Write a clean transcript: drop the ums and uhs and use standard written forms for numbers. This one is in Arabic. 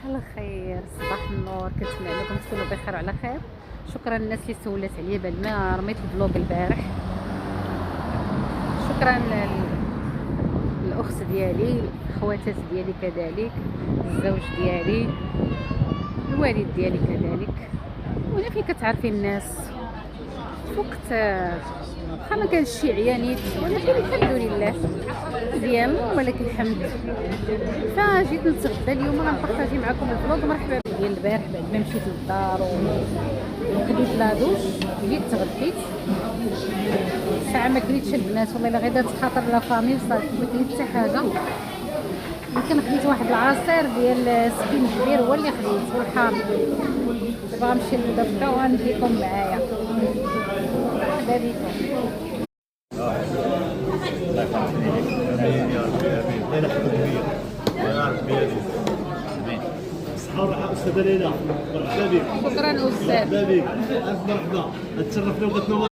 صباح الخير، صباح النور، كنتمنى لكم تكونوا بخير وعلى خير. شكرا للناس اللي سولات عليا بعد ما رميت الفلوق البارح. شكرا للاخت ديالي، الخواتات ديالي كذلك، الزوج ديالي، الوالد ديالي كذلك. وانا فين كتعرفي الناس في وقت واخا ما كانش شي عيانيت، ولكن الحمد لله مزيان ولكن الحمد. فجيت نتغدى اليوم، غنبارطاجي معكم الفلوق. مرحبا بك ديال البارح بعد ما مشيت للدار وخديت لا دوش، جيت تغديت ساعه ما كليتش البنات، والله الا غير دات خاطر لا فامي صافي ما كليت حتى حاجه. يمكن خديت واحد العصير ديال سكين كبير هو اللي خديت والحامض. دابا غنمشي للدكا وغنجيكم معايا. مرحبا بكم. الله يخليك. امين يا ربي، امين. الله يحفظك بيا يا ربي، امين. مرحبا استاذه ليلى، مرحبا بك. شكرا استاذ. مرحبا بك، الف مرحبا، تشرفنا وبغيتنا.